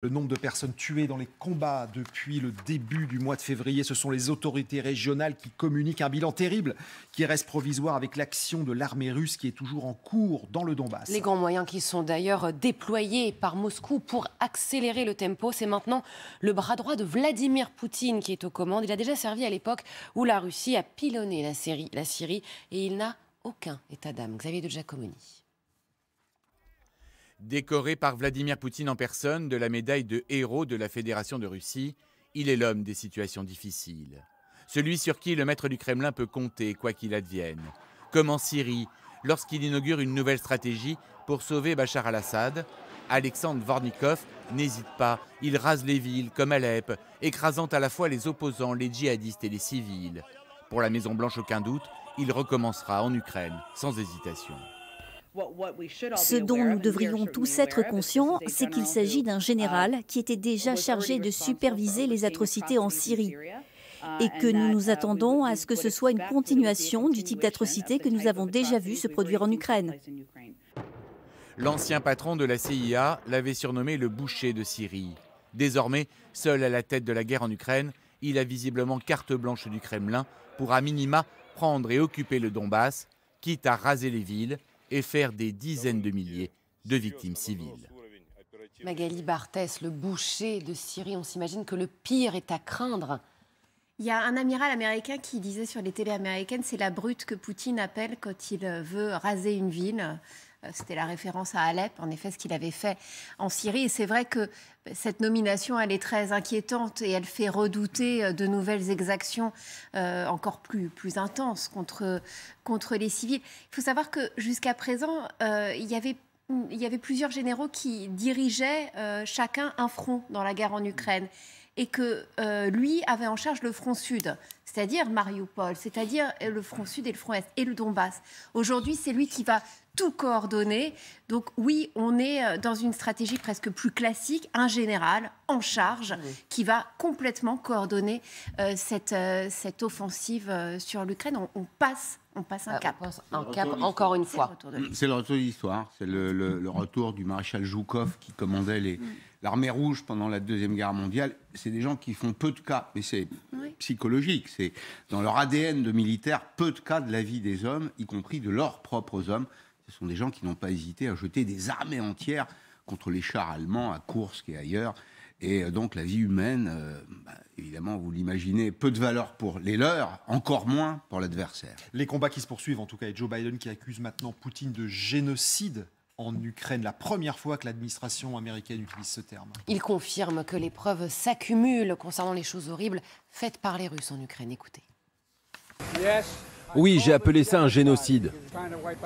Le nombre de personnes tuées dans les combats depuis le début du mois de février, ce sont les autorités régionales qui communiquent un bilan terrible qui reste provisoire avec l'action de l'armée russe qui est toujours en cours dans le Donbass. Les grands moyens qui sont d'ailleurs déployés par Moscou pour accélérer le tempo, c'est maintenant le bras droit de Vladimir Poutine qui est aux commandes. Il a déjà servi à l'époque où la Russie a pilonné la Syrie et il n'a aucun état d'âme. Xavier de Giacomoni. Décoré par Vladimir Poutine en personne de la médaille de héros de la Fédération de Russie, il est l'homme des situations difficiles. Celui sur qui le maître du Kremlin peut compter, quoi qu'il advienne. Comme en Syrie, lorsqu'il inaugure une nouvelle stratégie pour sauver Bachar al-Assad, Alexandre Vornikov n'hésite pas, il rase les villes comme Alep, écrasant à la fois les opposants, les djihadistes et les civils. Pour la Maison-Blanche, aucun doute, il recommencera en Ukraine, sans hésitation. Ce dont nous devrions tous être conscients, c'est qu'il s'agit d'un général qui était déjà chargé de superviser les atrocités en Syrie et que nous nous attendons à ce que ce soit une continuation du type d'atrocités que nous avons déjà vu se produire en Ukraine. L'ancien patron de la CIA l'avait surnommé le boucher de Syrie. Désormais, seul à la tête de la guerre en Ukraine, il a visiblement carte blanche du Kremlin pour à minima prendre et occuper le Donbass, quitte à raser les villes et faire des dizaines de milliers de victimes civiles. Magali Barthès, le boucher de Syrie, on s'imagine que le pire est à craindre. Il y a un amiral américain qui disait sur les télés américaines, c'est la brute que Poutine appelle quand il veut raser une ville. C'était la référence à Alep, en effet, ce qu'il avait fait en Syrie. Et c'est vrai que cette nomination, elle est très inquiétante et elle fait redouter de nouvelles exactions encore plus intenses contre les civils. Il faut savoir que jusqu'à présent, il y avait plusieurs généraux qui dirigeaient chacun un front dans la guerre en Ukraine. Et que lui avait en charge le front sud, c'est-à-dire Mariupol, c'est-à-dire le front sud et le front est, et le Donbass. Aujourd'hui, c'est lui qui va tout coordonner. Donc oui, on est dans une stratégie presque plus classique, un général en charge qui va complètement coordonner cette offensive sur l'Ukraine. On passe un cap. Un cap, encore une fois. C'est le retour de l'histoire. C'est le retour du maréchal Zhukov qui commandait l'armée rouge pendant la Deuxième Guerre mondiale. C'est des gens qui font peu de cas, mais c'est psychologique. C'est dans leur ADN de militaire, peu de cas de la vie des hommes, y compris de leurs propres hommes. Ce sont des gens qui n'ont pas hésité à jeter des armées entières contre les chars allemands à Koursk et ailleurs. Et donc la vie humaine, évidemment, vous l'imaginez, peu de valeur pour les leurs, encore moins pour l'adversaire. Les combats qui se poursuivent, en tout cas, et Joe Biden qui accuse maintenant Poutine de génocide en Ukraine, la première fois que l'administration américaine utilise ce terme. Il confirme que les preuves s'accumulent concernant les choses horribles faites par les Russes en Ukraine. Écoutez. Oui, j'ai appelé ça un génocide.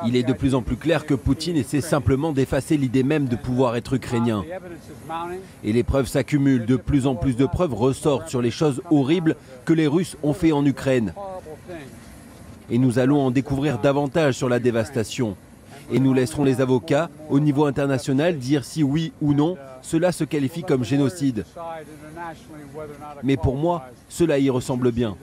Il est de plus en plus clair que Poutine essaie simplement d'effacer l'idée même de pouvoir être ukrainien. Et les preuves s'accumulent, de plus en plus de preuves ressortent sur les choses horribles que les Russes ont fait en Ukraine. Et nous allons en découvrir davantage sur la dévastation. Et nous laisserons les avocats, au niveau international, dire si oui ou non, cela se qualifie comme génocide. Mais pour moi, cela y ressemble bien.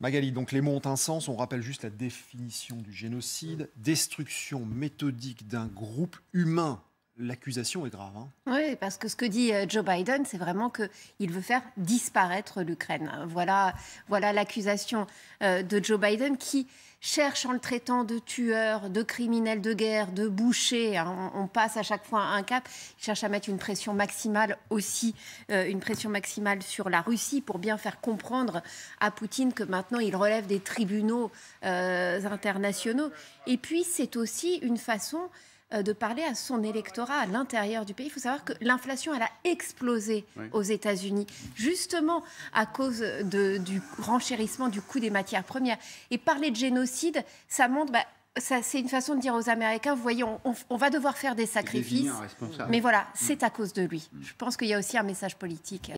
Magali, donc les mots ont un sens, on rappelle juste la définition du génocide, destruction méthodique d'un groupe humain. L'accusation est grave. Oui, parce que ce que dit Joe Biden, c'est vraiment qu'il veut faire disparaître l'Ukraine. Voilà l'accusation de Joe Biden qui cherche, en le traitant de tueur, de criminel de guerre, de boucher, on passe à chaque fois un cap, il cherche à mettre une pression maximale aussi, une pression maximale sur la Russie pour bien faire comprendre à Poutine que maintenant il relève des tribunaux internationaux. Et puis c'est aussi une façon de parler à son électorat à l'intérieur du pays. Il faut savoir que l'inflation, elle a explosé aux États-Unis, justement à cause du renchérissement du coût des matières premières. Et parler de génocide, ça montre... c'est une façon de dire aux Américains, vous voyez, on va devoir faire des sacrifices, mais voilà, c'est à cause de lui. Je pense qu'il y a aussi un message politique.